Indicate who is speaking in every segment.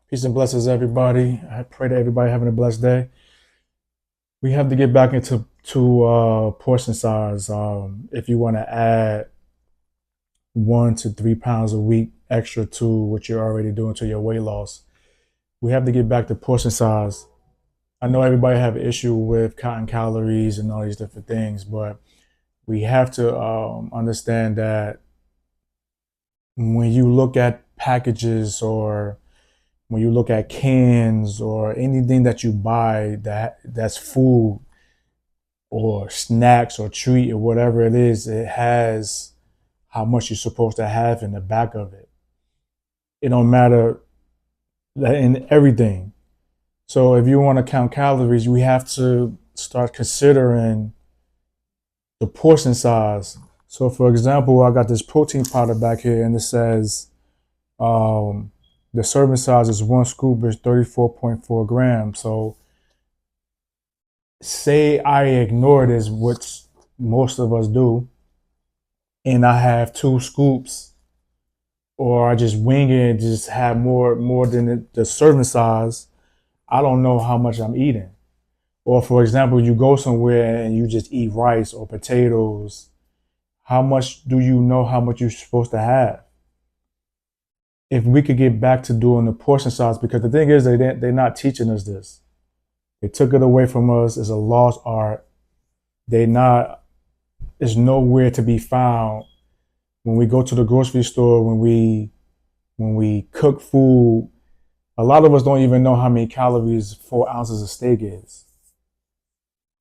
Speaker 1: Peace and blessings, everybody. I pray that everybody having a blessed day. We have to get back into portion size. If you want to add 1 to 3 pounds a week extra to what you're already doing to your weight loss, we have to get back to portion size. I know everybody have an issue with counting calories and all these different things, but we have to understand that when you look at packages or when you look at cans or anything that you buy that's food or snacks or treat or whatever it is, it has how much you're supposed to have in the back of it. It don't matter in everything. So if you want to count calories, we have to start considering the portion size. So for example, I got this protein powder back here and it says um, the serving size is 1 scoop is 34.4 grams. So say I ignore this, which most of us do, and I have 2 scoops, or I just wing it and just have more than the serving size, I don't know how much I'm eating. Or for example, you go somewhere and you just eat rice or potatoes. How much do you know how much you're supposed to have? If we could get back to doing the portion size, because the thing is they're not teaching us this. They took it away from us. It's a lost art. They not. It's nowhere to be found when we go to the grocery store. When we cook food, a lot of us don't even know how many calories 4 ounces of steak is.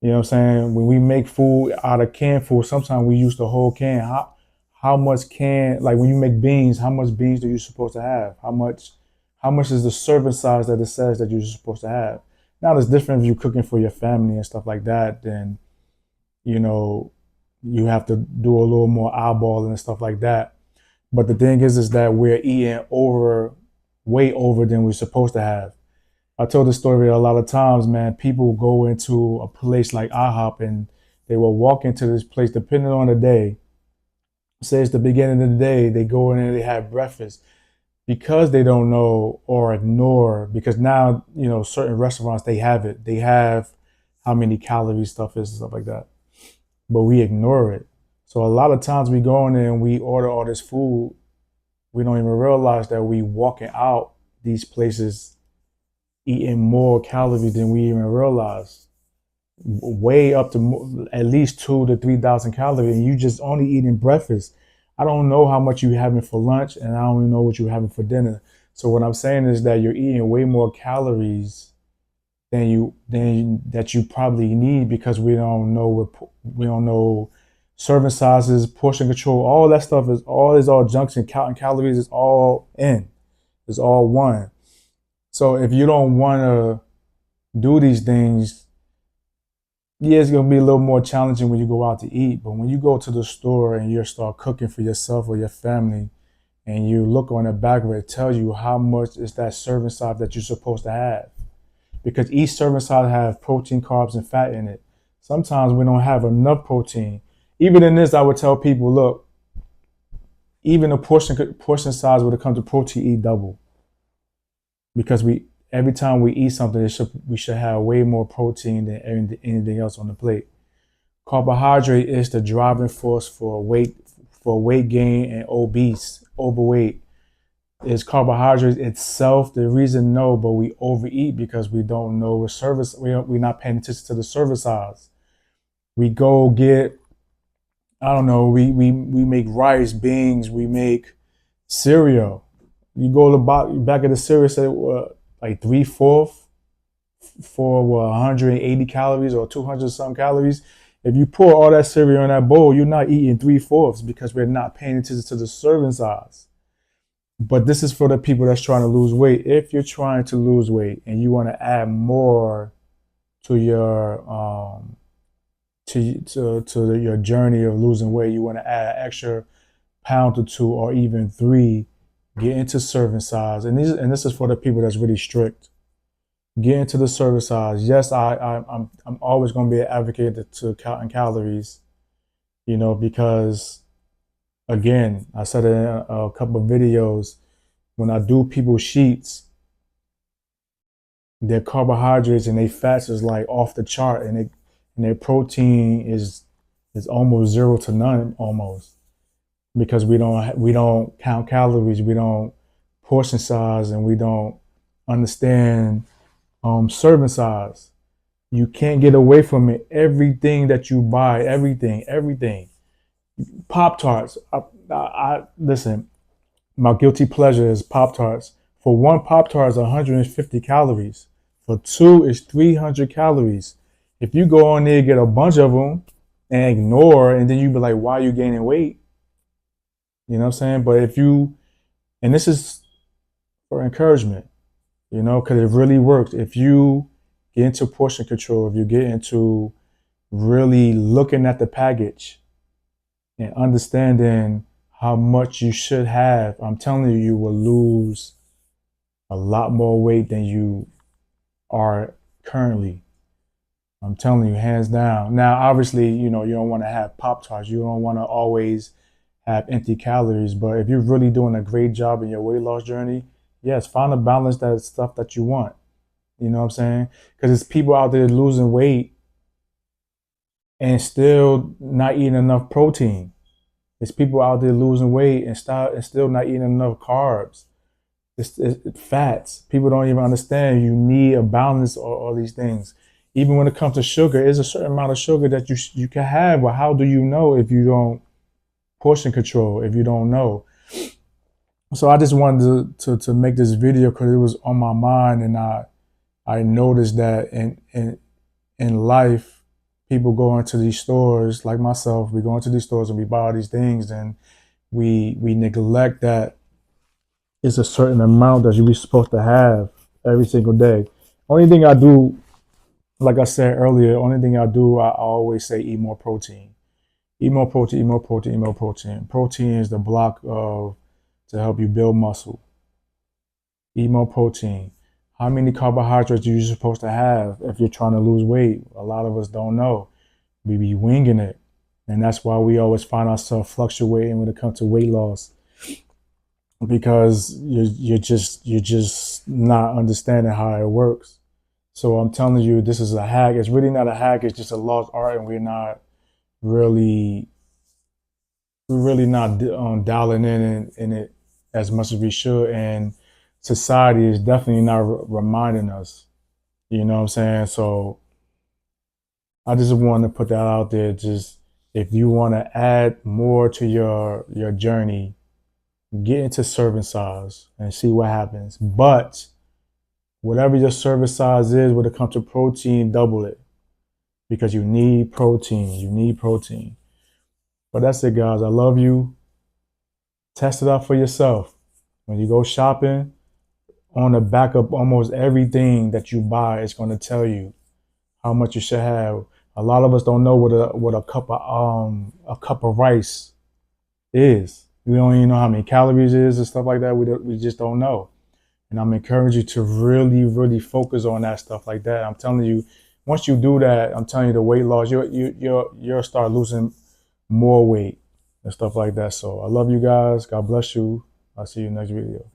Speaker 1: You know what I'm saying? When we make food out of canned food, sometimes we use the whole can. How much can, like when you make beans, how much beans are you supposed to have? How much is the serving size that it says that you're supposed to have? Now it's different if you're cooking for your family and stuff like that, then you know you have to do a little more eyeballing and stuff like that. But the thing is that we're eating over, way over than we're supposed to have. I told this story a lot of times, man. People go into a place like IHOP and they will walk into this place, depending on the day. Say it's the beginning of the day, they go in and they have breakfast because they don't know or ignore. Because now, certain restaurants they have it. They have how many calories stuff is and stuff like that, but we ignore it. So a lot of times we go in there and we order all this food. We don't even realize that we walking out these places eating more calories than we even realize. Way up to at least 2 to 3,000 calories, and you just only eating breakfast. I don't know how much you're having for lunch, and I don't even know what you're having for dinner. So what I'm saying is that you're eating way more calories than that you probably need, because we don't know serving sizes, portion control, all that stuff is all junction. Counting calories is all in. It's all one. So if you don't want to do these things, yeah, it's gonna be a little more challenging when you go out to eat. But when you go to the store and you start cooking for yourself or your family, and you look on the back of it, it tells you how much is that serving size that you're supposed to have. Because each serving size has protein, carbs, and fat in it. Sometimes we don't have enough protein. Even in this, I would tell people, look, even a portion size when it comes to protein, eat double, because we every time we eat something, we should have way more protein than anything else on the plate. Carbohydrate is the driving force for weight gain and overweight. Is carbohydrates itself the reason? No, but we overeat because we don't know the service. We're not paying attention to the service size. We go get, I don't know, we make rice, beans, we make cereal. You go to the back of the cereal, say like 3/4 for 180 calories or 200 some calories. If you pour all that cereal in that bowl, you're not eating 3/4 because we're not paying attention to the serving size. But this is for the people that's trying to lose weight. If you're trying to lose weight and you want to add more to your your journey of losing weight, you want to add an extra pound or two or even three, get into serving size. And this is for the people that's really strict. Get into the serving size. Yes, I'm always going to be an advocate to counting calories, because again, I said it in a couple of videos, when I do people's sheets, their carbohydrates and their fats is like off the chart, and their protein is almost zero to none almost, because we don't count calories, we don't portion size, and we don't understand serving size. You can't get away from it. Everything that you buy, everything. Pop Tarts. I listen. My guilty pleasure is Pop Tarts. For one Pop Tart is 150 calories. For two is 300 calories. If you go on there and get a bunch of them and ignore, and then you be like, "Why are you gaining weight?" You know what I'm saying? But if you, and this is for encouragement, because it really works. If you get into portion control, if you get into really looking at the package and understanding how much you should have, I'm telling you, you will lose a lot more weight than you are currently. I'm telling you, hands down. Now, obviously, you don't want to have Pop Tarts. You don't want to always have empty calories. But if you're really doing a great job in your weight loss journey, yes, find a balance that stuff that you want. You know what I'm saying? Because it's people out there losing weight and still not eating enough protein. It's people out there losing weight and still not eating enough carbs. It's fats. People don't even understand. You need a balance of all these things. Even when it comes to sugar, there's a certain amount of sugar that you can have. But how do you know if you don't portion control? If you don't know, so I just wanted to make this video because it was on my mind, and I noticed that in life, people go into these stores like myself. We go into these stores and we buy all these things, and we neglect that it's a certain amount that you're supposed to have every single day. Only thing I do, like I said earlier, only thing I do, I always say eat more protein. Eat more protein, eat more protein, eat more protein. Protein is the block of to help you build muscle. Eat more protein. How many carbohydrates are you supposed to have if you're trying to lose weight? A lot of us don't know. We be winging it. And that's why we always find ourselves fluctuating when it comes to weight loss, because you're just not understanding how it works. So I'm telling you, this is a hack. It's really not a hack. It's just a lost art, and really we're really not dialing in it as much as we should. And society is definitely not reminding us. You know what I'm saying? So I just want to put that out there. Just if you want to add more to your journey, get into serving size and see what happens. But whatever your serving size is when it comes to protein, double it, because you need protein. You need protein. But that's it, guys. I love you. Test it out for yourself. When you go shopping, on the back of almost everything that you buy, it's going to tell you how much you should have. A lot of us don't know what a cup of rice is. We don't even know how many calories it is and stuff like that. We just don't know. And I'm encouraging you to really focus on that stuff like that. I'm telling you, once you do that, I'm telling you, the weight loss, you'll start losing more weight and stuff like that. So I love you guys. God bless you. I'll see you next video.